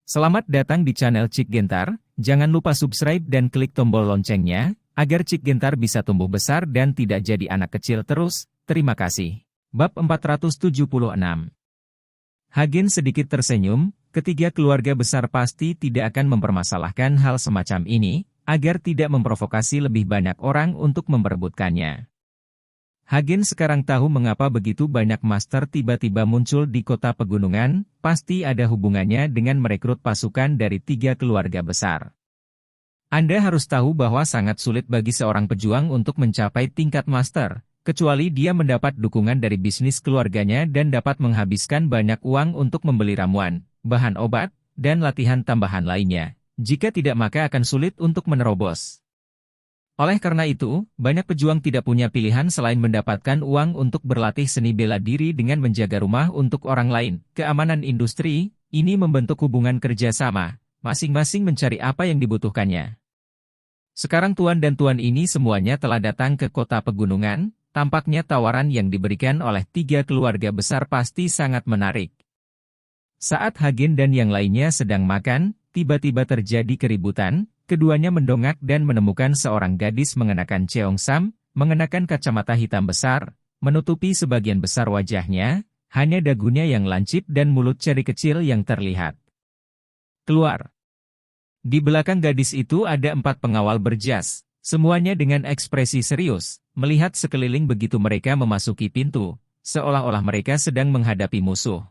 Selamat datang di channel Cik Gentar, jangan lupa subscribe dan klik tombol loncengnya, agar Cik Gentar bisa tumbuh besar dan tidak jadi anak kecil terus, terima kasih. Bab 476. Hagen sedikit tersenyum, ketiga keluarga besar pasti tidak akan mempermasalahkan hal semacam ini, agar tidak memprovokasi lebih banyak orang untuk memperebutkannya. Hagen sekarang tahu mengapa begitu banyak master tiba-tiba muncul di kota pegunungan, pasti ada hubungannya dengan merekrut pasukan dari tiga keluarga besar. Anda harus tahu bahwa sangat sulit bagi seorang pejuang untuk mencapai tingkat master, kecuali dia mendapat dukungan dari bisnis keluarganya dan dapat menghabiskan banyak uang untuk membeli ramuan, bahan obat, dan latihan tambahan lainnya. Jika tidak maka akan sulit untuk menerobos. Oleh karena itu, banyak pejuang tidak punya pilihan selain mendapatkan uang untuk berlatih seni bela diri dengan menjaga rumah untuk orang lain. Keamanan industri, ini membentuk hubungan kerjasama, masing-masing mencari apa yang dibutuhkannya. Sekarang tuan dan tuan ini semuanya telah datang ke kota pegunungan, tampaknya tawaran yang diberikan oleh tiga keluarga besar pasti sangat menarik. Saat Hagen dan yang lainnya sedang makan, tiba-tiba terjadi keributan. Keduanya mendongak dan menemukan seorang gadis mengenakan cheongsam, mengenakan kacamata hitam besar, menutupi sebagian besar wajahnya, hanya dagunya yang lancip dan mulut ceri kecil yang terlihat. Keluar. Di belakang gadis itu ada 4 pengawal berjas, semuanya dengan ekspresi serius, melihat sekeliling begitu mereka memasuki pintu, seolah-olah mereka sedang menghadapi musuh.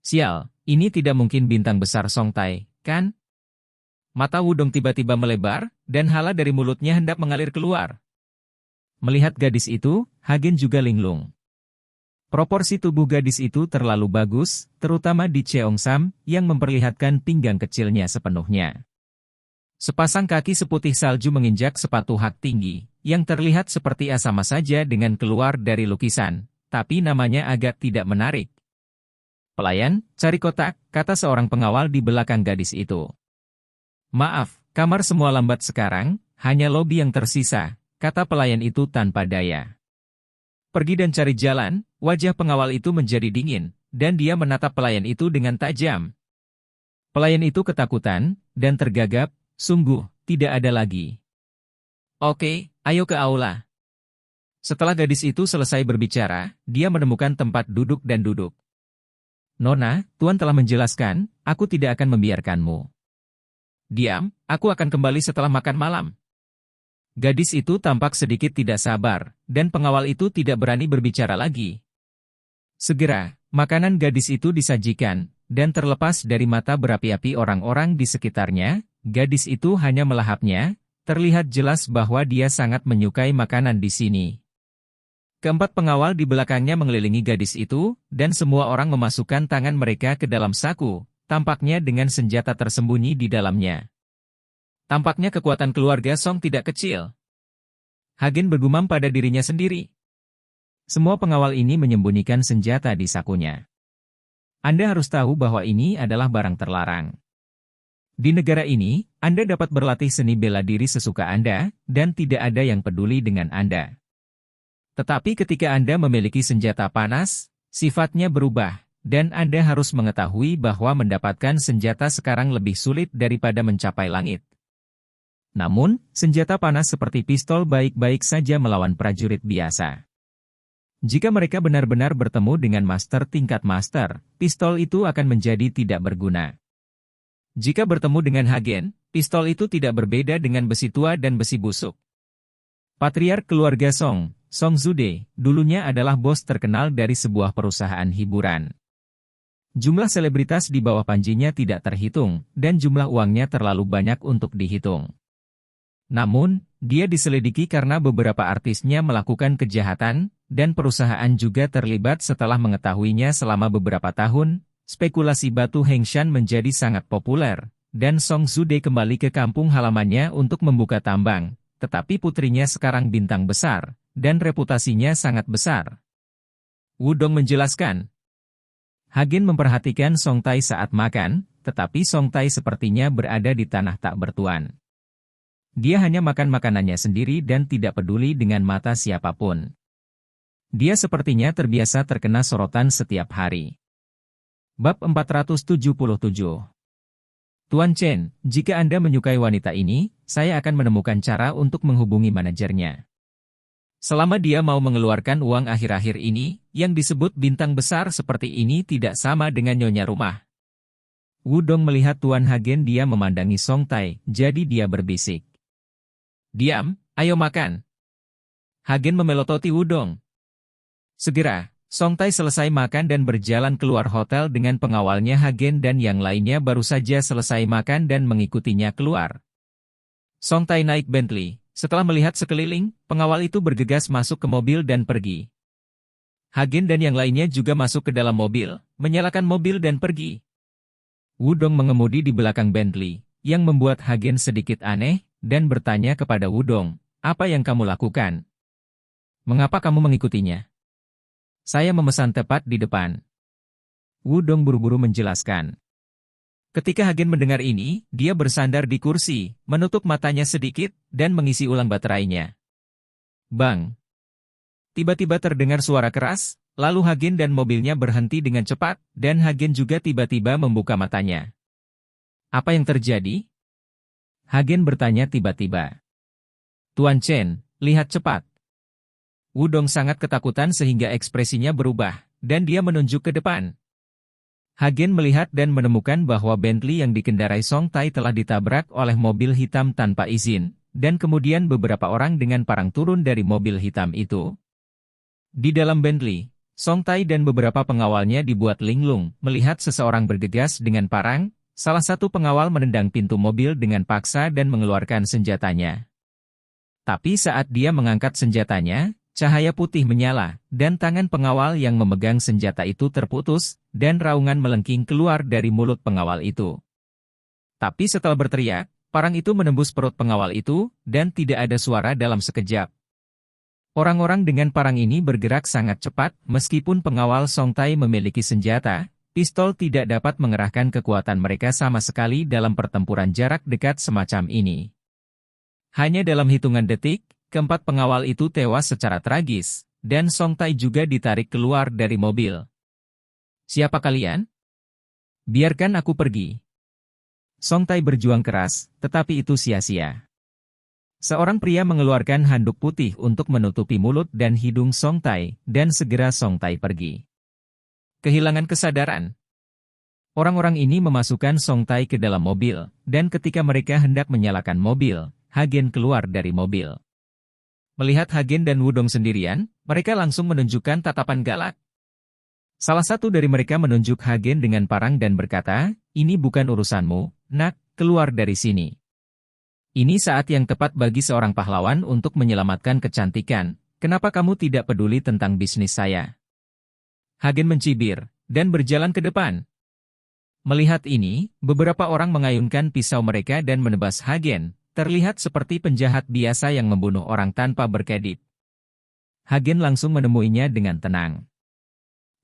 Sial, ini tidak mungkin bintang besar Song Tai, kan? Mata Wudong tiba-tiba melebar, dan hala dari mulutnya hendak mengalir keluar. Melihat gadis itu, Hagen juga linglung. Proporsi tubuh gadis itu terlalu bagus, terutama di cheongsam, yang memperlihatkan pinggang kecilnya sepenuhnya. Sepasang kaki seputih salju menginjak sepatu hak tinggi, yang terlihat seperti sama saja dengan keluar dari lukisan, tapi namanya agak tidak menarik. Pelayan, cari kotak, kata seorang pengawal di belakang gadis itu. Maaf, kamar semua lambat sekarang, hanya lobi yang tersisa, kata pelayan itu tanpa daya. Pergi dan cari jalan, wajah pengawal itu menjadi dingin, dan dia menatap pelayan itu dengan tajam. Pelayan itu ketakutan, dan tergagap, sungguh, tidak ada lagi. Oke, ayo ke aula. Setelah gadis itu selesai berbicara, dia menemukan tempat duduk dan duduk. Nona, Tuan telah menjelaskan, aku tidak akan membiarkanmu. Diam, aku akan kembali setelah makan malam. Gadis itu tampak sedikit tidak sabar, dan pengawal itu tidak berani berbicara lagi. Segera, makanan gadis itu disajikan, dan terlepas dari mata berapi-api orang-orang di sekitarnya, gadis itu hanya melahapnya, terlihat jelas bahwa dia sangat menyukai makanan di sini. Keempat pengawal di belakangnya mengelilingi gadis itu, dan semua orang memasukkan tangan mereka ke dalam saku, tampaknya dengan senjata tersembunyi di dalamnya. Tampaknya kekuatan keluarga Song tidak kecil. Hagen bergumam pada dirinya sendiri. Semua pengawal ini menyembunyikan senjata di sakunya. Anda harus tahu bahwa ini adalah barang terlarang. Di negara ini, Anda dapat berlatih seni bela diri sesuka Anda, dan tidak ada yang peduli dengan Anda. Tetapi ketika Anda memiliki senjata panas, sifatnya berubah. Dan Anda harus mengetahui bahwa mendapatkan senjata sekarang lebih sulit daripada mencapai langit. Namun, senjata panas seperti pistol baik-baik saja melawan prajurit biasa. Jika mereka benar-benar bertemu dengan master tingkat master, pistol itu akan menjadi tidak berguna. Jika bertemu dengan Hagen, pistol itu tidak berbeda dengan besi tua dan besi busuk. Patriark keluarga Song, Song Zude, dulunya adalah bos terkenal dari sebuah perusahaan hiburan. Jumlah selebritas di bawah panjinya tidak terhitung, dan jumlah uangnya terlalu banyak untuk dihitung. Namun, dia diselidiki karena beberapa artisnya melakukan kejahatan, dan perusahaan juga terlibat setelah mengetahuinya selama beberapa tahun. Spekulasi batu Hengshan menjadi sangat populer, dan Song Zude kembali ke kampung halamannya untuk membuka tambang, tetapi putrinya sekarang bintang besar, dan reputasinya sangat besar. Wudong menjelaskan. Hagen memperhatikan Song Tai saat makan, tetapi Song Tai sepertinya berada di tanah tak bertuan. Dia hanya makan makanannya sendiri dan tidak peduli dengan mata siapapun. Dia sepertinya terbiasa terkena sorotan setiap hari. Bab 477. Tuan Chen, jika Anda menyukai wanita ini, saya akan menemukan cara untuk menghubungi manajernya. Selama dia mau mengeluarkan uang akhir-akhir ini, yang disebut bintang besar seperti ini tidak sama dengan nyonya rumah. Wudong melihat Tuan Hagen dia memandangi Song Tai, jadi dia berbisik. Diam, ayo makan. Hagen memelototi Wudong. Segera, Song Tai selesai makan dan berjalan keluar hotel dengan pengawalnya Hagen dan yang lainnya baru saja selesai makan dan mengikutinya keluar. Song Tai naik Bentley. Setelah melihat sekeliling, pengawal itu bergegas masuk ke mobil dan pergi. Hagen dan yang lainnya juga masuk ke dalam mobil, menyalakan mobil dan pergi. Wudong mengemudi di belakang Bentley, yang membuat Hagen sedikit aneh, dan bertanya kepada Wudong, apa yang kamu lakukan? Mengapa kamu mengikutinya? Saya memesan tepat di depan. Wudong buru-buru menjelaskan. Ketika Hagen mendengar ini, dia bersandar di kursi, menutup matanya sedikit, dan mengisi ulang baterainya. Bang! Tiba-tiba terdengar suara keras, lalu Hagen dan mobilnya berhenti dengan cepat, dan Hagen juga tiba-tiba membuka matanya. Apa yang terjadi? Hagen bertanya tiba-tiba. Tuan Chen, lihat cepat. Wudong sangat ketakutan sehingga ekspresinya berubah, dan dia menunjuk ke depan. Hagen melihat dan menemukan bahwa Bentley yang dikendarai Song Tai telah ditabrak oleh mobil hitam tanpa izin, dan kemudian beberapa orang dengan parang turun dari mobil hitam itu. Di dalam Bentley, Song Tai dan beberapa pengawalnya dibuat linglung melihat seseorang bergegas dengan parang, salah satu pengawal menendang pintu mobil dengan paksa dan mengeluarkan senjatanya. Tapi saat dia mengangkat senjatanya, cahaya putih menyala, dan tangan pengawal yang memegang senjata itu terputus, dan raungan melengking keluar dari mulut pengawal itu. Tapi setelah berteriak, parang itu menembus perut pengawal itu, dan tidak ada suara dalam sekejap. Orang-orang dengan parang ini bergerak sangat cepat, meskipun pengawal Song Tai memiliki senjata, pistol tidak dapat mengerahkan kekuatan mereka sama sekali dalam pertempuran jarak dekat semacam ini. Hanya dalam hitungan detik, keempat pengawal itu tewas secara tragis, dan Song Tai juga ditarik keluar dari mobil. Siapa kalian? Biarkan aku pergi. Song Tai berjuang keras, tetapi itu sia-sia. Seorang pria mengeluarkan handuk putih untuk menutupi mulut dan hidung Song Tai, dan segera Song Tai pergi. Kehilangan kesadaran. Orang-orang ini memasukkan Song Tai ke dalam mobil, dan ketika mereka hendak menyalakan mobil, Hagen keluar dari mobil. Melihat Hagen dan Wudong sendirian, mereka langsung menunjukkan tatapan galak. Salah satu dari mereka menunjuk Hagen dengan parang dan berkata, ini bukan urusanmu, nak, keluar dari sini. Ini saat yang tepat bagi seorang pahlawan untuk menyelamatkan kecantikan, kenapa kamu tidak peduli tentang bisnis saya? Hagen mencibir, dan berjalan ke depan. Melihat ini, beberapa orang mengayunkan pisau mereka dan menebas Hagen, terlihat seperti penjahat biasa yang membunuh orang tanpa berkedip. Hagen langsung menemuinya dengan tenang.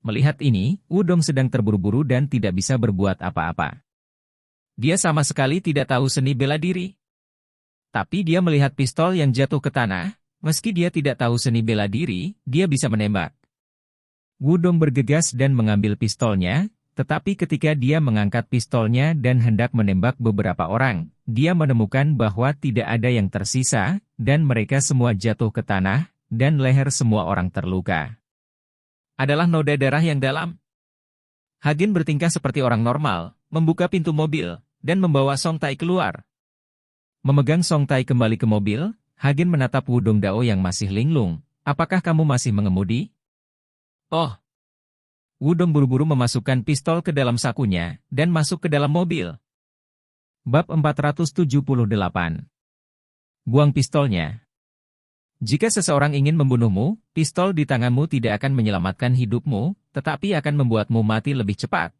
Melihat ini, Wudong sedang terburu-buru dan tidak bisa berbuat apa-apa. Dia sama sekali tidak tahu seni bela diri. Tapi dia melihat pistol yang jatuh ke tanah, meski dia tidak tahu seni bela diri, dia bisa menembak. Wudong bergegas dan mengambil pistolnya, tetapi ketika dia mengangkat pistolnya dan hendak menembak beberapa orang, dia menemukan bahwa tidak ada yang tersisa, dan mereka semua jatuh ke tanah, dan leher semua orang terluka. Adalah noda darah yang dalam. Hagen bertingkah seperti orang normal, membuka pintu mobil, dan membawa Song Tai keluar. Memegang Song Tai kembali ke mobil, Hagen menatap Wudong Dao yang masih linglung. Apakah kamu masih mengemudi? Oh! Wudong buru-buru memasukkan pistol ke dalam sakunya, dan masuk ke dalam mobil. Bab 478. Buang pistolnya. Jika seseorang ingin membunuhmu, pistol di tanganmu tidak akan menyelamatkan hidupmu, tetapi akan membuatmu mati lebih cepat.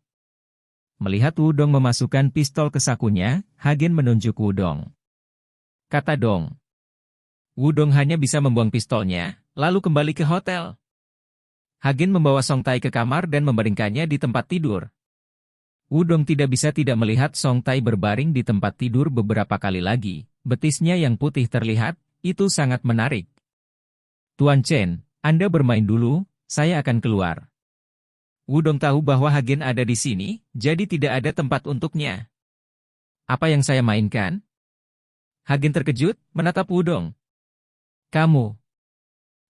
Melihat Wudong memasukkan pistol ke sakunya, Hagen menunjuk Wudong. Kata Dong. Wudong hanya bisa membuang pistolnya, lalu kembali ke hotel. Hagen membawa Song Tai ke kamar dan membaringkannya di tempat tidur. Wudong tidak bisa tidak melihat Song Tai berbaring di tempat tidur beberapa kali lagi. Betisnya yang putih terlihat, itu sangat menarik. Tuan Chen, Anda bermain dulu, saya akan keluar. Wudong tahu bahwa Hagen ada di sini, jadi tidak ada tempat untuknya. Apa yang saya mainkan? Hagen terkejut, menatap Wudong. Kamu.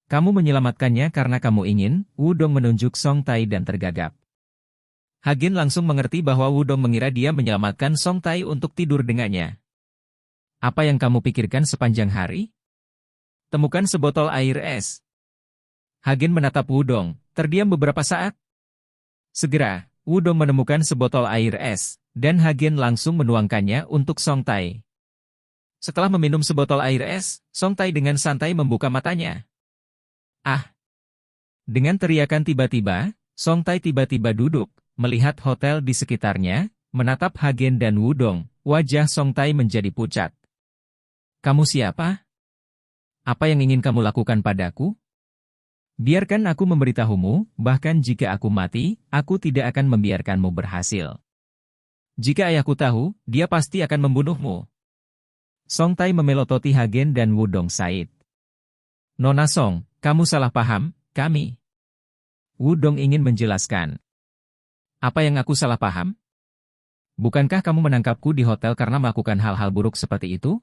Kamu menyelamatkannya karena kamu ingin, Wudong menunjuk Song Tai dan tergagap. Hagen langsung mengerti bahwa Wudong mengira dia menyelamatkan Song Tai untuk tidur dengannya. Apa yang kamu pikirkan sepanjang hari? Temukan sebotol air es. Hagen menatap Wudong, terdiam beberapa saat. Segera, Wudong menemukan sebotol air es, dan Hagen langsung menuangkannya untuk Song Tai. Setelah meminum sebotol air es, Song Tai dengan santai membuka matanya. Ah! Dengan teriakan tiba-tiba, Song Tai tiba-tiba duduk, melihat hotel di sekitarnya, menatap Hagen dan Wudong, wajah Song Tai menjadi pucat. Kamu siapa? Apa yang ingin kamu lakukan padaku? Biarkan aku memberitahumu, bahkan jika aku mati, aku tidak akan membiarkanmu berhasil. Jika ayahku tahu, dia pasti akan membunuhmu. Song Tai memelototi Hagen dan Wudong Said. Nona Song, kamu salah paham, kami. Wudong ingin menjelaskan. Apa yang aku salah paham? Bukankah kamu menangkapku di hotel karena melakukan hal-hal buruk seperti itu?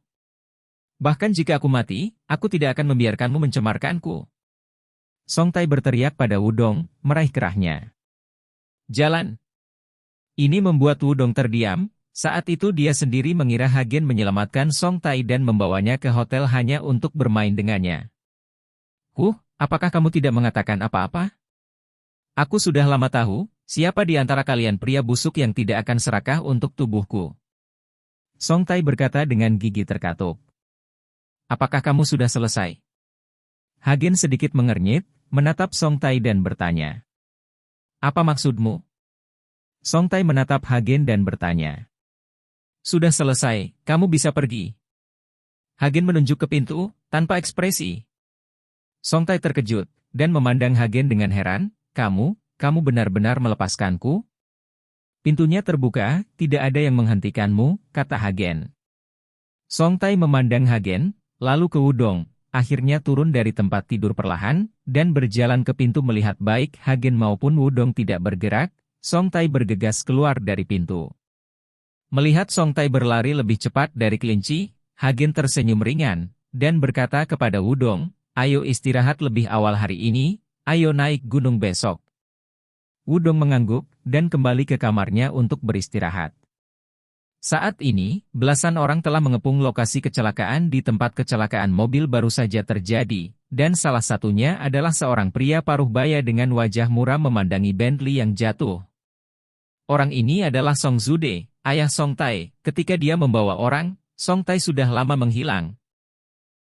Bahkan jika aku mati, aku tidak akan membiarkanmu mencemarkanku. Song Tai berteriak pada Wudong, meraih kerahnya. Jalan! Ini membuat Wudong terdiam. Saat itu dia sendiri mengira Hagen menyelamatkan Song Tai dan membawanya ke hotel hanya untuk bermain dengannya. Apakah kamu tidak mengatakan apa-apa? Aku sudah lama tahu, siapa di antara kalian pria busuk yang tidak akan serakah untuk tubuhku. Song Tai berkata dengan gigi terkatup. Apakah kamu sudah selesai? Hagen sedikit mengernyit, menatap Song Tai dan bertanya. Apa maksudmu? Song Tai menatap Hagen dan bertanya. Sudah selesai, kamu bisa pergi. Hagen menunjuk ke pintu, tanpa ekspresi. Song Tai terkejut, dan memandang Hagen dengan heran, kamu benar-benar melepaskanku? Pintunya terbuka, tidak ada yang menghentikanmu, kata Hagen. Song Tai memandang Hagen, lalu ke Wudong, akhirnya turun dari tempat tidur perlahan, dan berjalan ke pintu melihat baik Hagen maupun Wudong tidak bergerak, Song Tai bergegas keluar dari pintu. Melihat Song Tai berlari lebih cepat dari kelinci, Hagen tersenyum ringan, dan berkata kepada Wudong, ayo istirahat lebih awal hari ini, ayo naik gunung besok. Wudong mengangguk, dan kembali ke kamarnya untuk beristirahat. Saat ini, belasan orang telah mengepung lokasi kecelakaan di tempat kecelakaan mobil baru saja terjadi, dan salah satunya adalah seorang pria paruh baya dengan wajah muram memandangi Bentley yang jatuh. Orang ini adalah Song Zude, ayah Song Tai. Ketika dia membawa orang, Song Tai sudah lama menghilang.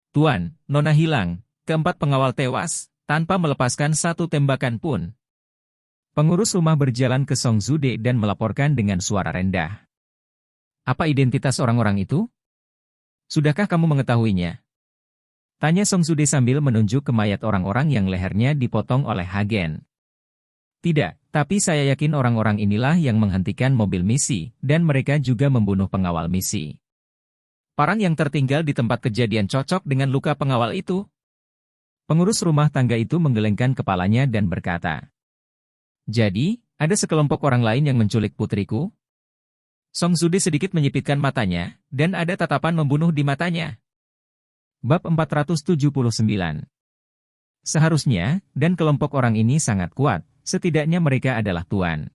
Tuan, Nona hilang, keempat pengawal tewas, tanpa melepaskan satu tembakan pun. Pengurus rumah berjalan ke Song Zude dan melaporkan dengan suara rendah. Apa identitas orang-orang itu? Sudahkah kamu mengetahuinya? Tanya Song Zude sambil menunjuk ke mayat orang-orang yang lehernya dipotong oleh Hagen. Tidak, tapi saya yakin orang-orang inilah yang menghentikan mobil misi, dan mereka juga membunuh pengawal misi. Parang yang tertinggal di tempat kejadian cocok dengan luka pengawal itu. Pengurus rumah tangga itu menggelengkan kepalanya dan berkata. Jadi, ada sekelompok orang lain yang menculik putriku? Song Zude sedikit menyipitkan matanya, dan ada tatapan membunuh di matanya. Bab 479. Seharusnya, dan kelompok orang ini sangat kuat. Setidaknya mereka adalah tuan.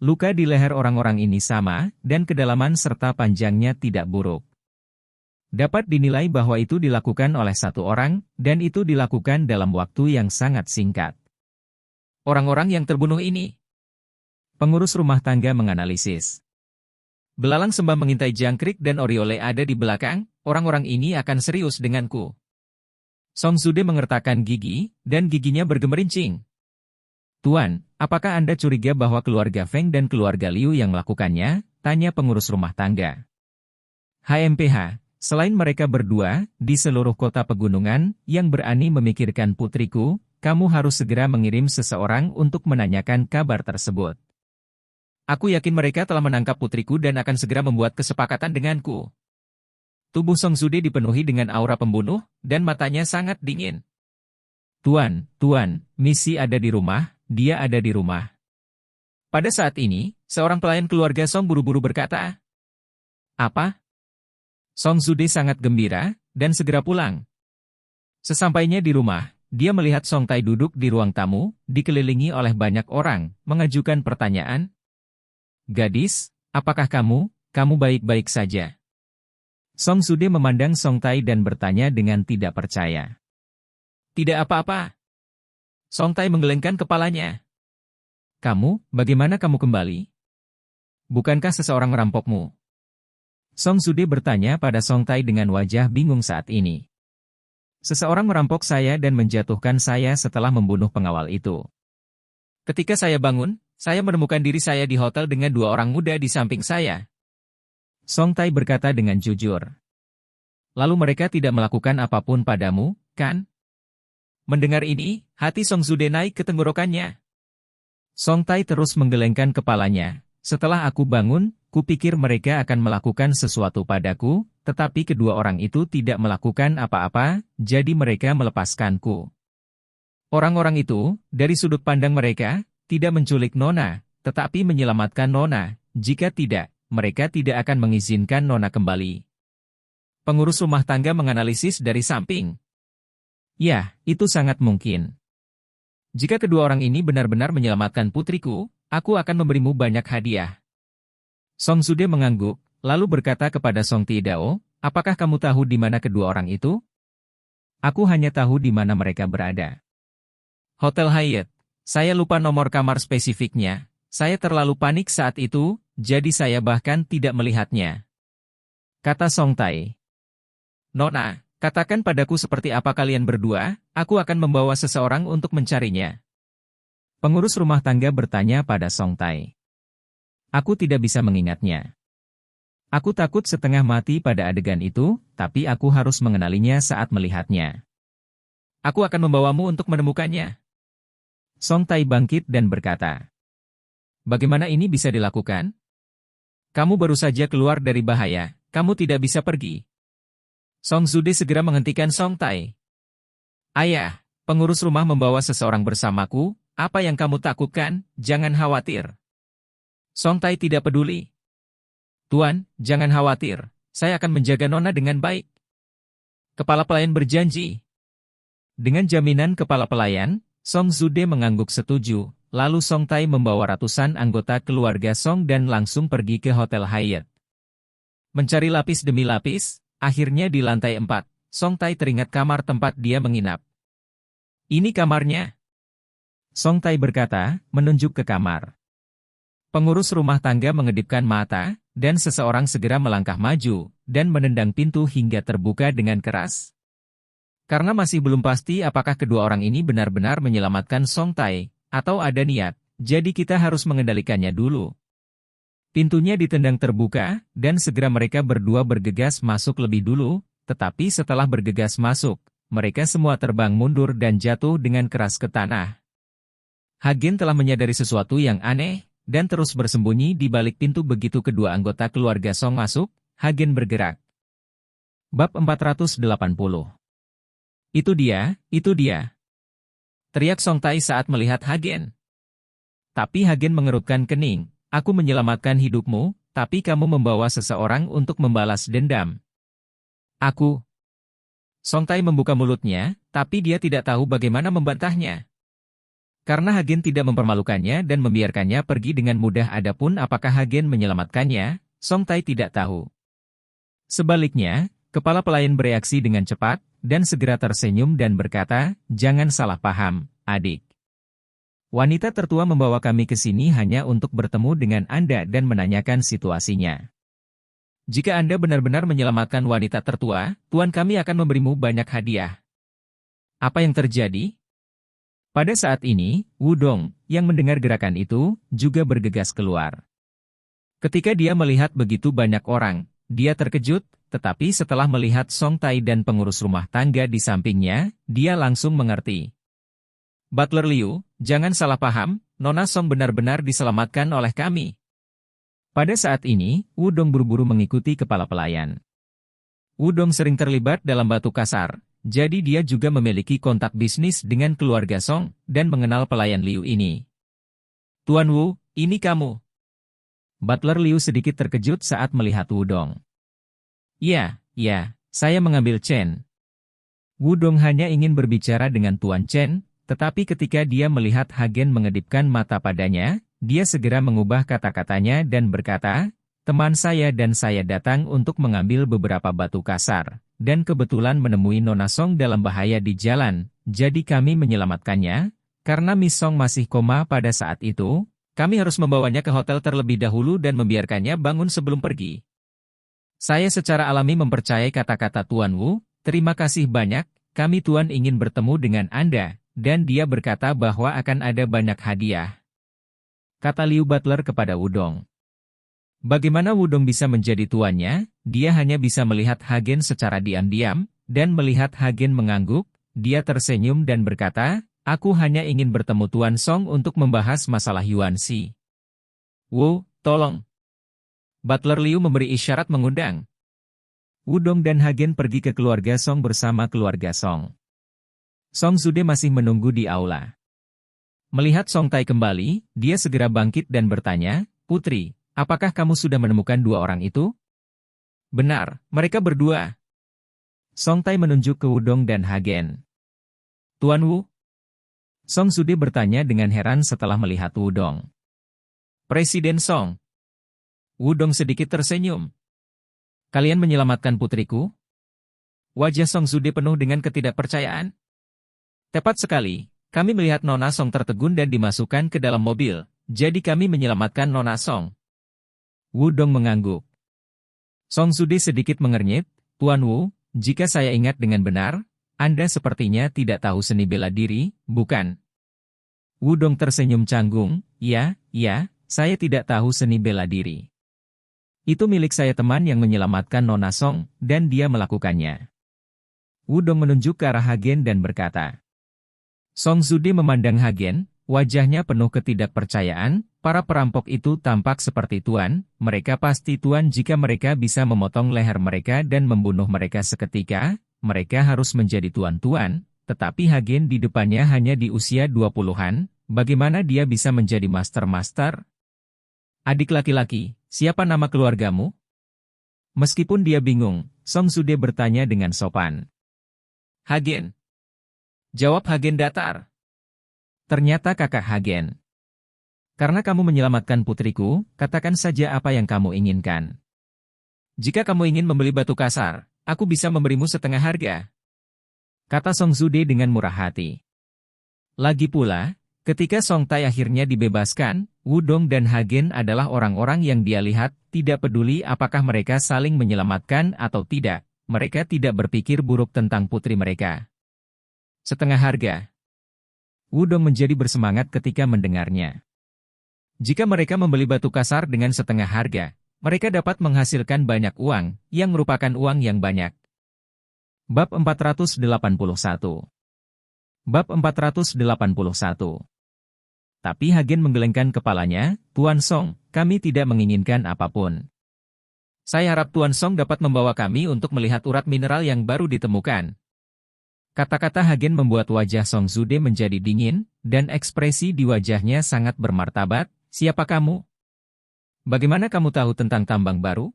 Luka di leher orang-orang ini sama, dan kedalaman serta panjangnya tidak buruk. Dapat dinilai bahwa itu dilakukan oleh satu orang, dan itu dilakukan dalam waktu yang sangat singkat. Orang-orang yang terbunuh ini. Pengurus rumah tangga menganalisis. Belalang sembah mengintai jangkrik dan Oriole ada di belakang, orang-orang ini akan serius denganku. Song Zude mengertakkan gigi, dan giginya bergemerincing. Tuan, apakah Anda curiga bahwa keluarga Feng dan keluarga Liu yang melakukannya? Tanya pengurus rumah tangga. HMPH, selain mereka berdua, di seluruh kota pegunungan, yang berani memikirkan putriku, kamu harus segera mengirim seseorang untuk menanyakan kabar tersebut. Aku yakin mereka telah menangkap putriku dan akan segera membuat kesepakatan denganku. Tubuh Song Zude dipenuhi dengan aura pembunuh, dan matanya sangat dingin. Tuan, misi ada di rumah, dia ada di rumah. Pada saat ini, seorang pelayan keluarga Song buru-buru berkata, Apa? Song Zude sangat gembira, dan segera pulang. Sesampainya di rumah, dia melihat Song Tai duduk di ruang tamu, dikelilingi oleh banyak orang, mengajukan pertanyaan. Gadis, apakah kamu baik-baik saja? Song Zude memandang Song Tai dan bertanya dengan tidak percaya. Tidak apa-apa. Song Tai menggelengkan kepalanya. Bagaimana kamu kembali? Bukankah seseorang merampokmu? Song Zude bertanya pada Song Tai dengan wajah bingung saat ini. Seseorang merampok saya dan menjatuhkan saya setelah membunuh pengawal itu. Ketika saya bangun, saya menemukan diri saya di hotel dengan 2 orang muda di samping saya. Song Tai berkata dengan jujur. Lalu mereka tidak melakukan apapun padamu, kan? Mendengar ini, hati Song Zude naik ke tenggorokannya. Song Tai terus menggelengkan kepalanya. Setelah aku bangun, kupikir mereka akan melakukan sesuatu padaku, tetapi kedua orang itu tidak melakukan apa-apa, jadi mereka melepaskanku. Orang-orang itu, dari sudut pandang mereka, tidak menculik Nona, tetapi menyelamatkan Nona. Jika tidak, mereka tidak akan mengizinkan Nona kembali. Pengurus rumah tangga menganalisis dari samping. Ya, itu sangat mungkin. Jika kedua orang ini benar-benar menyelamatkan putriku, aku akan memberimu banyak hadiah. Song Zude mengangguk, lalu berkata kepada Song Tidao, apakah kamu tahu di mana kedua orang itu? Aku hanya tahu di mana mereka berada. Hotel Hyatt. Saya lupa nomor kamar spesifiknya. Saya terlalu panik saat itu, jadi saya bahkan tidak melihatnya. Kata Song Tai. Nona, katakan padaku seperti apa kalian berdua, aku akan membawa seseorang untuk mencarinya. Pengurus rumah tangga bertanya pada Song Tai. Aku tidak bisa mengingatnya. Aku takut setengah mati pada adegan itu, tapi aku harus mengenalinya saat melihatnya. Aku akan membawamu untuk menemukannya. Song Tai bangkit dan berkata. Bagaimana ini bisa dilakukan? Kamu baru saja keluar dari bahaya, kamu tidak bisa pergi. Song Zude segera menghentikan Song Tai. Ayah, pengurus rumah membawa seseorang bersamaku, apa yang kamu takutkan, jangan khawatir. Song Tai tidak peduli. Tuan, jangan khawatir, saya akan menjaga Nona dengan baik. Kepala pelayan berjanji. Dengan jaminan kepala pelayan, Song Zude mengangguk setuju, lalu Song Tai membawa ratusan anggota keluarga Song dan langsung pergi ke Hotel Hyatt. Mencari lapis demi lapis, akhirnya di lantai 4, Song Tai teringat kamar tempat dia menginap. Ini kamarnya. Song Tai berkata, menunjuk ke kamar. Pengurus rumah tangga mengedipkan mata, dan seseorang segera melangkah maju, dan menendang pintu hingga terbuka dengan keras. Karena masih belum pasti apakah kedua orang ini benar-benar menyelamatkan Song Tai, atau ada niat, jadi kita harus mengendalikannya dulu. Pintunya ditendang terbuka, dan segera mereka berdua bergegas masuk lebih dulu, tetapi setelah bergegas masuk, mereka semua terbang mundur dan jatuh dengan keras ke tanah. Hagen telah menyadari sesuatu yang aneh, dan terus bersembunyi di balik pintu begitu kedua anggota keluarga Song masuk, Hagen bergerak. Bab 480. Itu dia, itu dia. Teriak Song Tai saat melihat Hagen. Tapi Hagen mengerutkan kening, aku menyelamatkan hidupmu, tapi kamu membawa seseorang untuk membalas dendam. Aku. Song Tai membuka mulutnya, tapi dia tidak tahu bagaimana membantahnya. Karena Hagen tidak mempermalukannya dan membiarkannya pergi dengan mudah adapun apakah Hagen menyelamatkannya, Song Tai tidak tahu. Sebaliknya, kepala pelayan bereaksi dengan cepat, dan segera tersenyum dan berkata, jangan salah paham, adik. Wanita tertua membawa kami ke sini hanya untuk bertemu dengan Anda dan menanyakan situasinya. Jika Anda benar-benar menyelamatkan wanita tertua, tuan kami akan memberimu banyak hadiah. Apa yang terjadi? Pada saat ini, Wudong, yang mendengar gerakan itu, juga bergegas keluar. Ketika dia melihat begitu banyak orang, dia terkejut, tetapi setelah melihat Song Tai dan pengurus rumah tangga di sampingnya, dia langsung mengerti. Butler Liu, jangan salah paham, Nona Song benar-benar diselamatkan oleh kami. Pada saat ini, Wudong buru-buru mengikuti kepala pelayan. Wudong sering terlibat dalam batu kasar, jadi dia juga memiliki kontak bisnis dengan keluarga Song dan mengenal pelayan Liu ini. Tuan Wu, ini kamu. Butler Liu sedikit terkejut saat melihat Wudong. Ya, saya mengambil Chen. Wudong hanya ingin berbicara dengan Tuan Chen, tetapi ketika dia melihat Hagen mengedipkan mata padanya, dia segera mengubah kata-katanya dan berkata, teman saya dan saya datang untuk mengambil beberapa batu kasar, dan kebetulan menemui Nona Song dalam bahaya di jalan, jadi kami menyelamatkannya. Karena Miss Song masih koma pada saat itu, kami harus membawanya ke hotel terlebih dahulu dan membiarkannya bangun sebelum pergi. Saya secara alami mempercayai kata-kata Tuan Wu, terima kasih banyak, kami Tuan ingin bertemu dengan Anda, dan dia berkata bahwa akan ada banyak hadiah. Kata Liu Butler kepada Wudong. Bagaimana Wudong bisa menjadi tuannya? Dia hanya bisa melihat Hagen secara diam-diam, dan melihat Hagen mengangguk, dia tersenyum dan berkata, aku hanya ingin bertemu Tuan Song untuk membahas masalah Yuan Xi. Wu, tolong. Butler Liu memberi isyarat mengundang. Wudong dan Hagen pergi ke keluarga Song bersama keluarga Song. Song Zude masih menunggu di aula. Melihat Song Tai kembali, dia segera bangkit dan bertanya, Putri, apakah kamu sudah menemukan dua orang itu? Benar, mereka berdua. Song Tai menunjuk ke Wudong dan Hagen. Tuan Wu? Song Zude bertanya dengan heran setelah melihat Wudong. Presiden Song. Wudong sedikit tersenyum. Kalian menyelamatkan putriku? Wajah Song Zude penuh dengan ketidakpercayaan. Tepat sekali, kami melihat Nona Song tertegun dan dimasukkan ke dalam mobil, jadi kami menyelamatkan Nona Song. Wudong mengangguk. Song Zude sedikit mengernyit, Tuan Wu, jika saya ingat dengan benar, Anda sepertinya tidak tahu seni bela diri, bukan? Wudong tersenyum canggung, ya, saya tidak tahu seni bela diri. Itu milik saya teman yang menyelamatkan Nona Song, dan dia melakukannya. Wudong menunjuk ke arah Hagen dan berkata. Song Zude memandang Hagen, wajahnya penuh ketidakpercayaan, para perampok itu tampak seperti Tuan, mereka pasti Tuan jika mereka bisa memotong leher mereka dan membunuh mereka seketika, mereka harus menjadi Tuan-Tuan, tetapi Hagen di depannya hanya di usia 20-an, bagaimana dia bisa menjadi master-master? Adik laki-laki, siapa nama keluargamu? Meskipun dia bingung, Song Zude bertanya dengan sopan. Hagen. Jawab Hagen datar. Ternyata kakak Hagen. Karena kamu menyelamatkan putriku, katakan saja apa yang kamu inginkan. Jika kamu ingin membeli batu kasar, aku bisa memberimu setengah harga. Kata Song Zude dengan murah hati. Lagi pula, ketika Song Tai akhirnya dibebaskan, Wudong dan Hagen adalah orang-orang yang dia lihat, tidak peduli apakah mereka saling menyelamatkan atau tidak, mereka tidak berpikir buruk tentang putri mereka. Setengah harga. Wudong menjadi bersemangat ketika mendengarnya. Jika mereka membeli batu kasar dengan setengah harga, mereka dapat menghasilkan banyak uang, yang merupakan uang yang banyak. Bab 481. Bab 481. Tapi Hagen menggelengkan kepalanya, Tuan Song, kami tidak menginginkan apapun. Saya harap Tuan Song dapat membawa kami untuk melihat urat mineral yang baru ditemukan. Kata-kata Hagen membuat wajah Song Zude menjadi dingin, dan ekspresi di wajahnya sangat bermartabat. Siapa kamu? Bagaimana kamu tahu tentang tambang baru?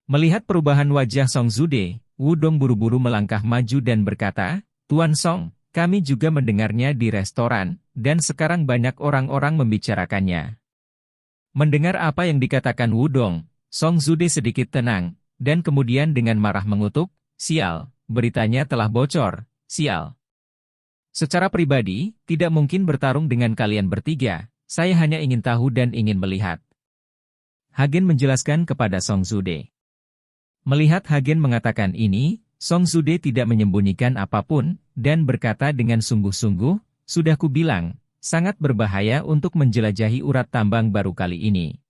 Melihat perubahan wajah Song Zude, Wudong buru-buru melangkah maju dan berkata, Tuan Song, kami juga mendengarnya di restoran, dan sekarang banyak orang-orang membicarakannya. Mendengar apa yang dikatakan Wudong, Song Zude sedikit tenang, dan kemudian dengan marah mengutuk, sial, beritanya telah bocor, sial. Secara pribadi, tidak mungkin bertarung dengan kalian bertiga, saya hanya ingin tahu dan ingin melihat. Hagen menjelaskan kepada Song Zude. Melihat Hagen mengatakan ini, Song Zude tidak menyembunyikan apapun, dan berkata dengan sungguh-sungguh, sudah kubilang, sangat berbahaya untuk menjelajahi urat tambang baru kali ini.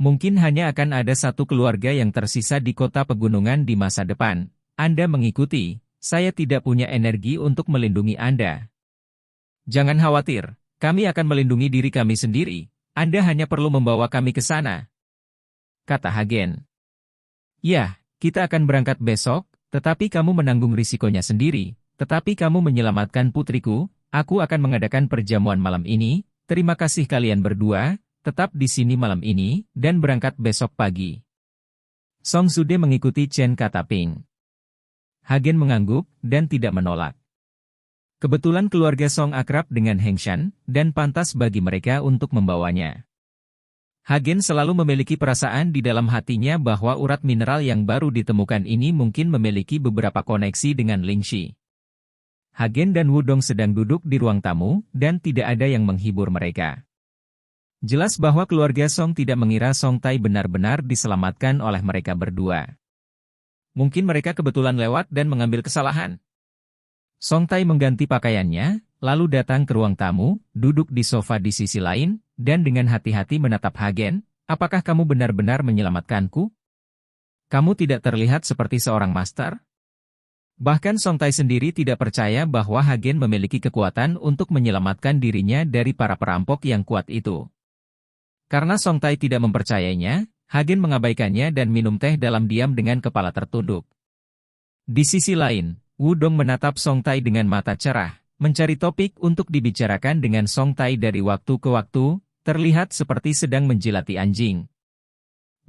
Mungkin hanya akan ada satu keluarga yang tersisa di kota pegunungan di masa depan. Anda mengikuti, saya tidak punya energi untuk melindungi Anda. Jangan khawatir, kami akan melindungi diri kami sendiri, Anda hanya perlu membawa kami ke sana. Kata Hagen. Ya, kita akan berangkat besok, tetapi kamu menanggung risikonya sendiri, tetapi kamu menyelamatkan putriku, aku akan mengadakan perjamuan malam ini, terima kasih kalian berdua, tetap di sini malam ini, dan berangkat besok pagi. Song Sude mengikuti Chen kata Ping. Hagen mengangguk, dan tidak menolak. Kebetulan keluarga Song akrab dengan Heng Shan, dan pantas bagi mereka untuk membawanya. Hagen selalu memiliki perasaan di dalam hatinya bahwa urat mineral yang baru ditemukan ini mungkin memiliki beberapa koneksi dengan Lingxi. Hagen dan Wudong sedang duduk di ruang tamu, dan tidak ada yang menghibur mereka. Jelas bahwa keluarga Song tidak mengira Song Tai benar-benar diselamatkan oleh mereka berdua. Mungkin mereka kebetulan lewat dan mengambil kesalahan. Song Tai mengganti pakaiannya, lalu datang ke ruang tamu, duduk di sofa di sisi lain, dan dengan hati-hati menatap Hagen, apakah kamu benar-benar menyelamatkanku? Kamu tidak terlihat seperti seorang master? Bahkan Song Tai sendiri tidak percaya bahwa Hagen memiliki kekuatan untuk menyelamatkan dirinya dari para perampok yang kuat itu. Karena Song Tai tidak mempercayainya, Hagen mengabaikannya dan minum teh dalam diam dengan kepala tertunduk. Di sisi lain, Wudong menatap Song Tai dengan mata cerah, mencari topik untuk dibicarakan dengan Song Tai dari waktu ke waktu, terlihat seperti sedang menjilati anjing.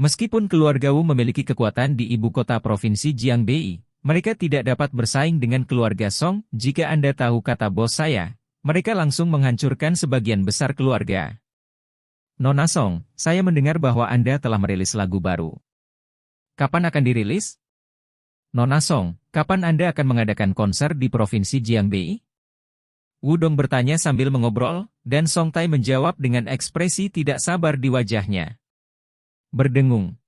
Meskipun keluarga Wu memiliki kekuatan di ibu kota provinsi Jiangbei, mereka tidak dapat bersaing dengan keluarga Song. Jika Anda tahu kata bos saya, mereka langsung menghancurkan sebagian besar keluarga. Nona Song, saya mendengar bahwa Anda telah merilis lagu baru. Kapan akan dirilis? Nona Song, kapan Anda akan mengadakan konser di Provinsi Jiangbei? Wudong bertanya sambil mengobrol, dan Song Tai menjawab dengan ekspresi tidak sabar di wajahnya. Berdengung.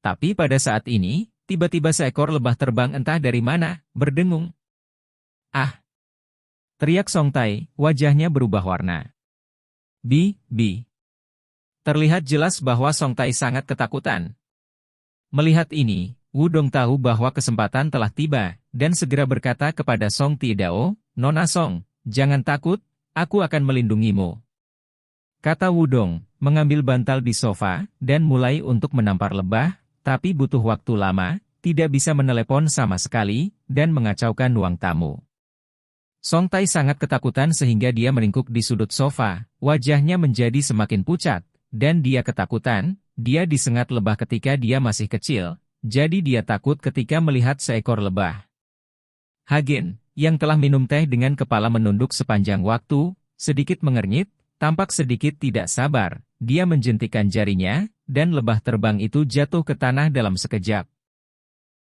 Tapi pada saat ini, tiba-tiba seekor lebah terbang entah dari mana, berdengung. Ah! Teriak Song Tai, wajahnya berubah warna. Bi. Terlihat jelas bahwa Song Tai sangat ketakutan. Melihat ini, Wudong tahu bahwa kesempatan telah tiba, dan segera berkata kepada Song Tidao, Nona Song, jangan takut, aku akan melindungimu. Kata Wudong, mengambil bantal di sofa, dan mulai untuk menampar lebah, tapi butuh waktu lama, tidak bisa menelepon sama sekali, dan mengacaukan ruang tamu. Song Tai sangat ketakutan sehingga dia meringkuk di sudut sofa, wajahnya menjadi semakin pucat, dan dia ketakutan, dia disengat lebah ketika dia masih kecil. Jadi dia takut ketika melihat seekor lebah. Hagen, yang telah minum teh dengan kepala menunduk sepanjang waktu, sedikit mengernyit, tampak sedikit tidak sabar, dia menjentikan jarinya, dan lebah terbang itu jatuh ke tanah dalam sekejap.